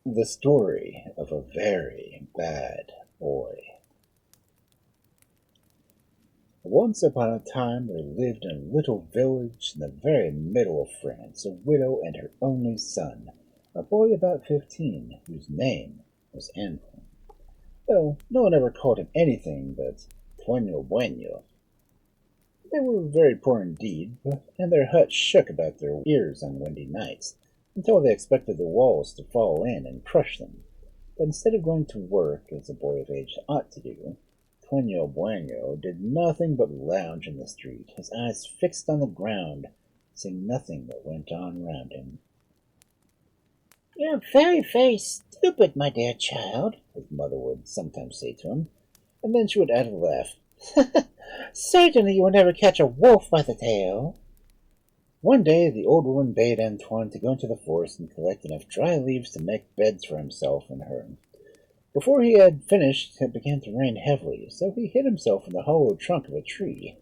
The story of a very bad boy. Once upon a time there lived in a little village in the very middle of France a widow and her only son, a boy about 15, whose name was Antoine, though no one ever called him anything but Tueño Bueno. They were very poor indeed, and their hut shook about their ears on windy nights, until they expected the walls to fall in and crush them. But instead of going to work, as a boy of age ought to do, Tueño Bueno did nothing but lounge in the street, his eyes fixed on the ground, seeing nothing that went on round him. "You're very, very stupid, my dear child," his mother would sometimes say to him, and then she would add a laugh. "Certainly you will never catch a wolf by the tail." One day the old woman bade Antoine to go into the forest and collect enough dry leaves to make beds for himself and her. Before he had finished, it began to rain heavily, so he hid himself in the hollow trunk of a tree,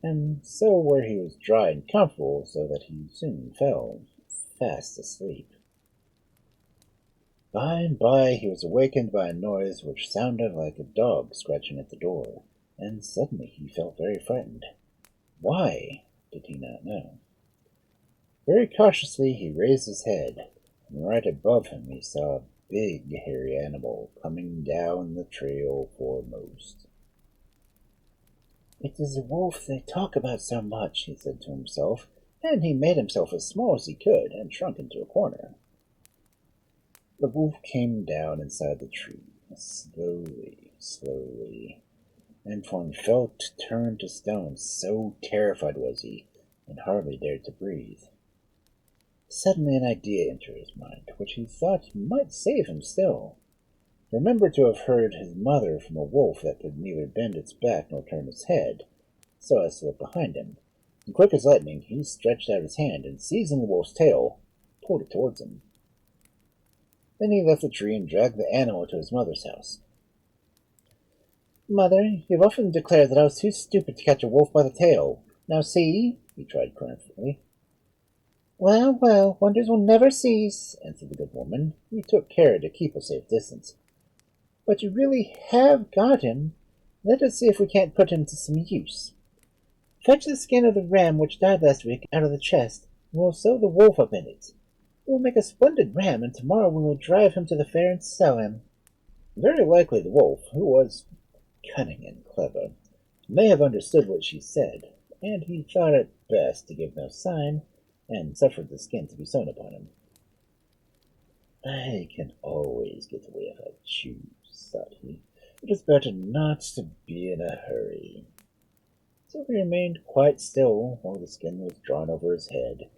and so where he was dry and comfortable, so that he soon fell fast asleep. By and by he was awakened by a noise which sounded like a dog scratching at the door, and suddenly he felt very frightened. Why did he not know? Very cautiously he raised his head, and right above him he saw a big hairy animal coming down the trail foremost. "It is the wolf they talk about so much," he said to himself, and he made himself as small as he could and shrunk into a corner. The wolf came down inside the tree, slowly, slowly. Antoine felt turned to stone, so terrified was he, and hardly dared to breathe. Suddenly an idea entered his mind, which he thought might save him still. He remembered to have heard his mother from a wolf that could neither bend its back nor turn its head, so as to look behind him, and quick as lightning he stretched out his hand, and seizing the wolf's tail, pulled it towards him. Then he left the tree and dragged the animal to his mother's house. "Mother, you've often declared that I was too stupid to catch a wolf by the tail. Now see," he tried triumphantly. "Well, well, wonders will never cease," answered the good woman, who took care to keep a safe distance. "But you really have got him. Let us see if we can't put him to some use. Fetch the skin of the ram which died last week out of the chest, and we'll sew the wolf up in it. It will make a splendid ram, and tomorrow we will drive him to the fair and sell him." Very likely the wolf, who was cunning and clever, may have understood what she said, and he thought it best to give no sign, and suffered the skin to be sewn upon him. "I can always get away if I choose," thought he. "It is better not to be in a hurry." So he remained quite still while the skin was drawn over his head,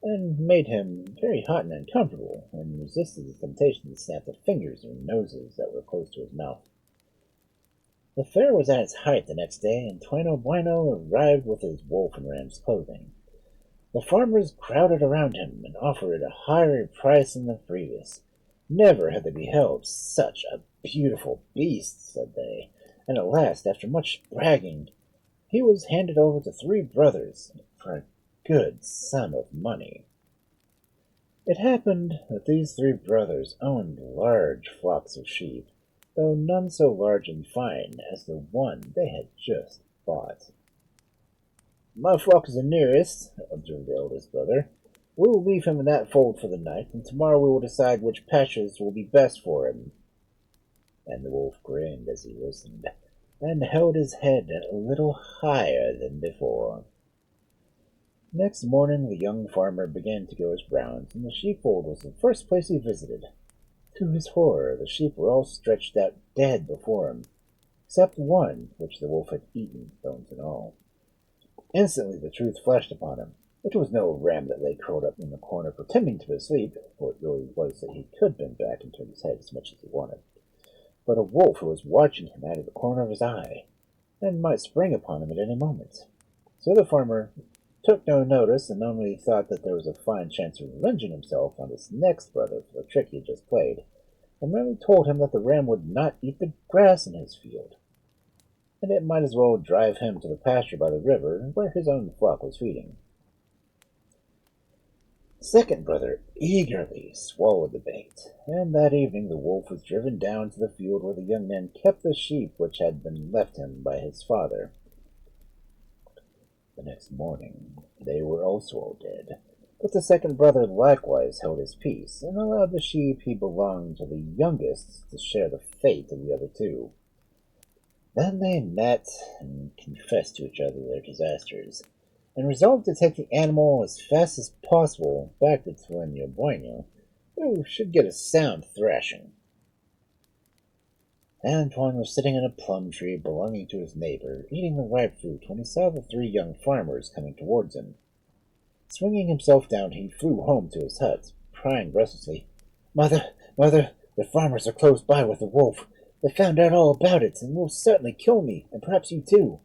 and made him very hot and uncomfortable, and resisted the temptation to snap the fingers or noses that were close to his mouth. The fair was at its height the next day, and Tueño Bueno arrived with his wolf in ram's clothing. The farmers crowded around him and offered a higher price than the previous. Never had they beheld such a beautiful beast, said they, and at last, after much bragging, he was handed over to three brothers for a good sum of money. It happened that these three brothers owned large flocks of sheep, though none so large and fine as the one they had just bought. "My flock is the nearest," observed the eldest brother. "We will leave him in that fold for the night, and tomorrow we will decide which pastures will be best for him." And the wolf grinned as he listened, and held his head a little higher than before. Next morning the young farmer began to go his rounds, and the sheepfold was the first place he visited. To his horror, the sheep were all stretched out dead before him, except one which the wolf had eaten, bones and all. Instantly the truth flashed upon him. It was no ram that lay curled up in the corner pretending to be asleep, for it really was that he could bend back and turn his head as much as he wanted, but a wolf who was watching him out of the corner of his eye, and might spring upon him at any moment. So the farmer took no notice, and only thought that there was a fine chance of revenging himself on his next brother for the trick he had just played, and merely told him that the ram would not eat the grass in his field, and it might as well drive him to the pasture by the river where his own flock was feeding. The second brother eagerly swallowed the bait, and that evening the wolf was driven down to the field where the young man kept the sheep which had been left him by his father. The next morning they were also all dead, but the second brother likewise held his peace, and allowed the sheep he belonged to the youngest to share the fate of the other two. Then they met and confessed to each other their disasters, and resolved to take the animal as fast as possible back to Tueño Bueno, who should get a sound thrashing. Antoine was sitting in a plum tree belonging to his neighbor, eating the ripe fruit, when he saw the three young farmers coming towards him. Swinging himself down, he flew home to his hut, crying restlessly, "Mother, mother, the farmers are close by with the wolf. They found out all about it, and will certainly kill me, and perhaps you too.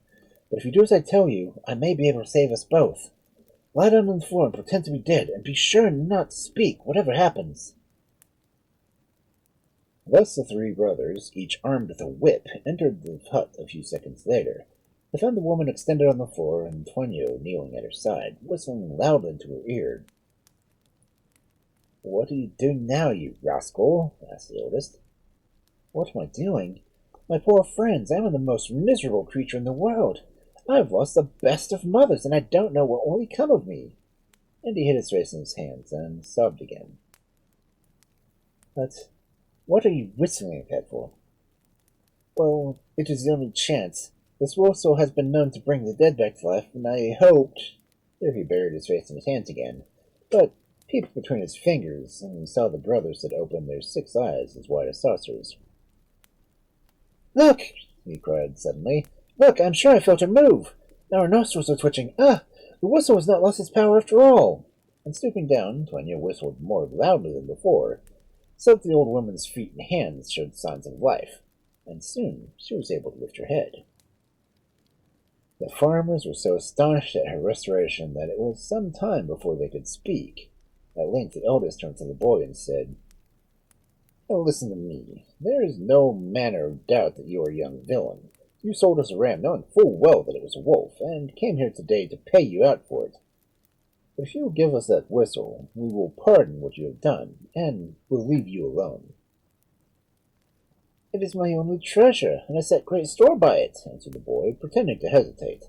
But if you do as I tell you, I may be able to save us both. Lie down on the floor and pretend to be dead, and be sure not to speak, whatever happens." Thus the three brothers, each armed with a whip, entered the hut a few seconds later. They found the woman extended on the floor, and Tueño kneeling at her side, whistling loudly into her ear. "What are you doing now, you rascal?" asked the eldest. "What am I doing? My poor friends, I am the most miserable creature in the world. I have lost the best of mothers, and I don't know what will become of me." And he hid his face in his hands and sobbed again. "But what are you whistling like that for?" "Well, it is the only chance. This whistle has been known to bring the dead back to life, and I hoped—" Here he buried his face in his hands again, but peeped between his fingers, and he saw the brothers had opened their 6 eyes as wide as saucers. "Look!" he cried suddenly. "Look, I'm sure I felt her move. Now her nostrils are twitching. Ah! The whistle has not lost its power after all." And stooping down, Tueño whistled more loudly than before, so that the old woman's feet and hands showed signs of life, and soon she was able to lift her head. The farmers were so astonished at her restoration that it was some time before they could speak. At length the eldest turned to the boy and said, "Now listen to me. There is no manner of doubt that you are a young villain. You sold us a ram, knowing full well that it was a wolf, and came here today to pay you out for it. But if you will give us that whistle, we will pardon what you have done, and will leave you alone." "It is my only treasure, and I set great store by it," answered the boy, pretending to hesitate.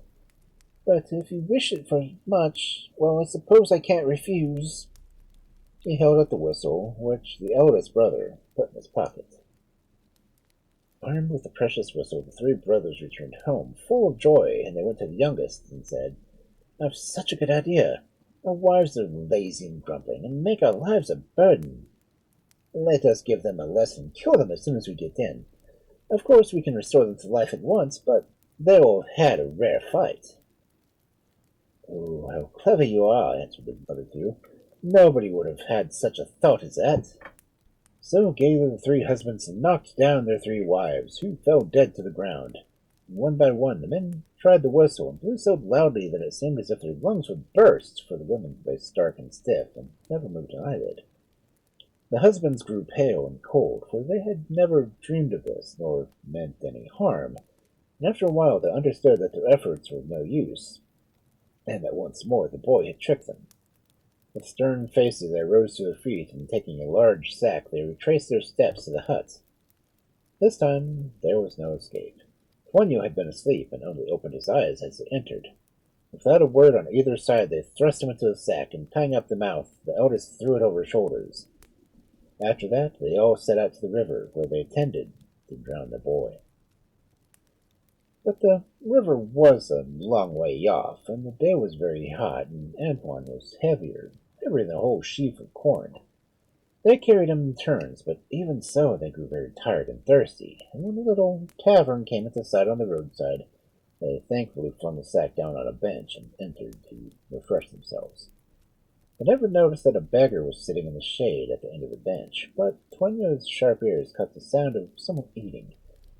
"But if you wish it for much, well, I suppose I can't refuse." He held out the whistle, which the eldest brother put in his pocket. Armed with the precious whistle, the 3 brothers returned home, full of joy, and they went to the youngest and said, "I've such a good idea. Our wives are lazy and grumbling, and make our lives a burden. Let us give them a lesson and kill them as soon as we get in. Of course we can restore them to life at once, but they will have had a rare fight." "Oh, how clever you are," answered the other 2. "Nobody would have had such a thought as that." So gaily the 3 husbands knocked down their 3 wives, who fell dead to the ground. And one by one the men tried the whistle, and blew so loudly that it seemed as if their lungs would burst, for the women lay stark and stiff, and never moved an eyelid. The husbands grew pale and cold, for they had never dreamed of this, nor meant any harm, and after a while they understood that their efforts were of no use, and that once more the boy had tricked them. With stern faces they rose to their feet, and taking a large sack they retraced their steps to the hut. This time there was no escape. Tueño had been asleep, and only opened his eyes as they entered. Without a word on either side they thrust him into the sack, and tying up the mouth, the eldest threw it over his shoulders. After that they all set out to the river, where they intended to drown the boy. But the river was a long way off, and the day was very hot, and Antoine was heavier than a whole sheaf of corn. They carried him in turns, but even so they grew very tired and thirsty, and when a little tavern came into sight on the roadside, they thankfully flung the sack down on a bench and entered to refresh themselves. They never noticed that a beggar was sitting in the shade at the end of the bench, but Tueño's sharp ears caught the sound of someone eating,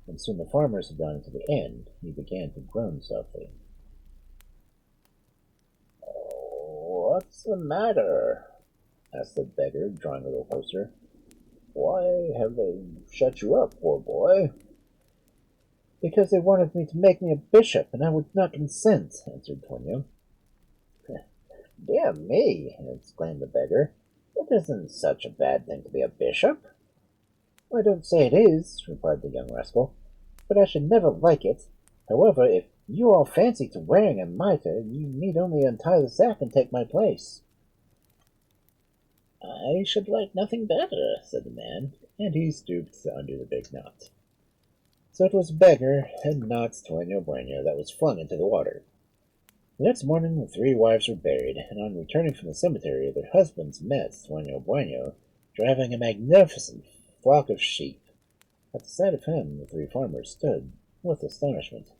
and soon the farmers had gone into the inn. He began to groan softly. "Oh, what's the matter?" asked the beggar, drawing a little closer. "Why have they shut you up, poor boy?" "Because they wanted me to make me a bishop, and I would not consent," answered Tueño. Dear me, exclaimed the beggar. It isn't such a bad thing to be a bishop. I don't say it is, replied the young rascal, but I should never like it. However, if you all fancy to wearing a mitre, you need only untie the sack and take my place. I should like nothing better, said the man, and he stooped to undo the big knot. So it was beggar and not Sueño Bueno that was flung into the water. The next morning the three wives were buried, and on returning from the cemetery their husbands met Sueño Bueno driving a magnificent flock of sheep. At the sight of him the three farmers stood with astonishment.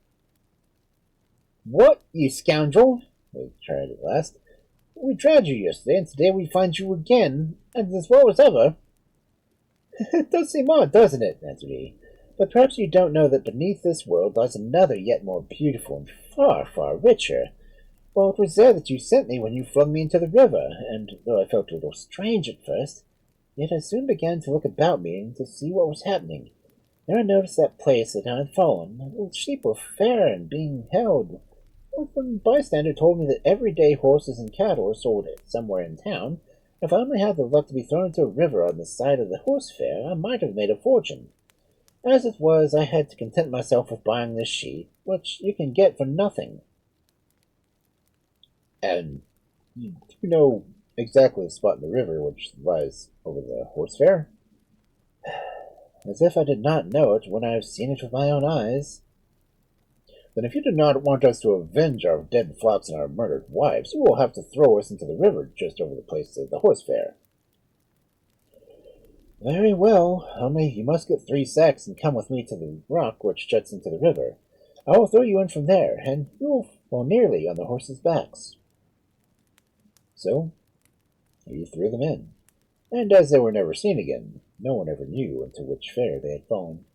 "What, you scoundrel!" they cried at last. "We tried you yesterday, and today we find you again, and as well as ever." "It does seem odd, doesn't it?" answered he. "But perhaps you don't know that beneath this world lies another yet more beautiful and far, far richer. Well, it was there that you sent me when you flung me into the river, and though I felt a little strange at first, yet I soon began to look about me and to see what was happening. Then I noticed that place that I had fallen. The sheep were fair and being held. One bystander told me that every day horses and cattle were sold somewhere in town. If I only had the luck to be thrown into a river on the side of the horse fair, I might have made a fortune. As it was, I had to content myself with buying this sheep, which you can get for nothing." "And you do know exactly the spot in the river which lies over the horse fair?" "As if I did not know it when I have seen it with my own eyes." "Then if you do not want us to avenge our dead flocks and our murdered wives, you will have to throw us into the river just over the place of the horse fair." "Very well, only you must get 3 sacks and come with me to the rock which juts into the river. I will throw you in from there, and you will fall nearly on the horses' backs." So he threw them in, and as they were never seen again, no one ever knew into which fair they had fallen.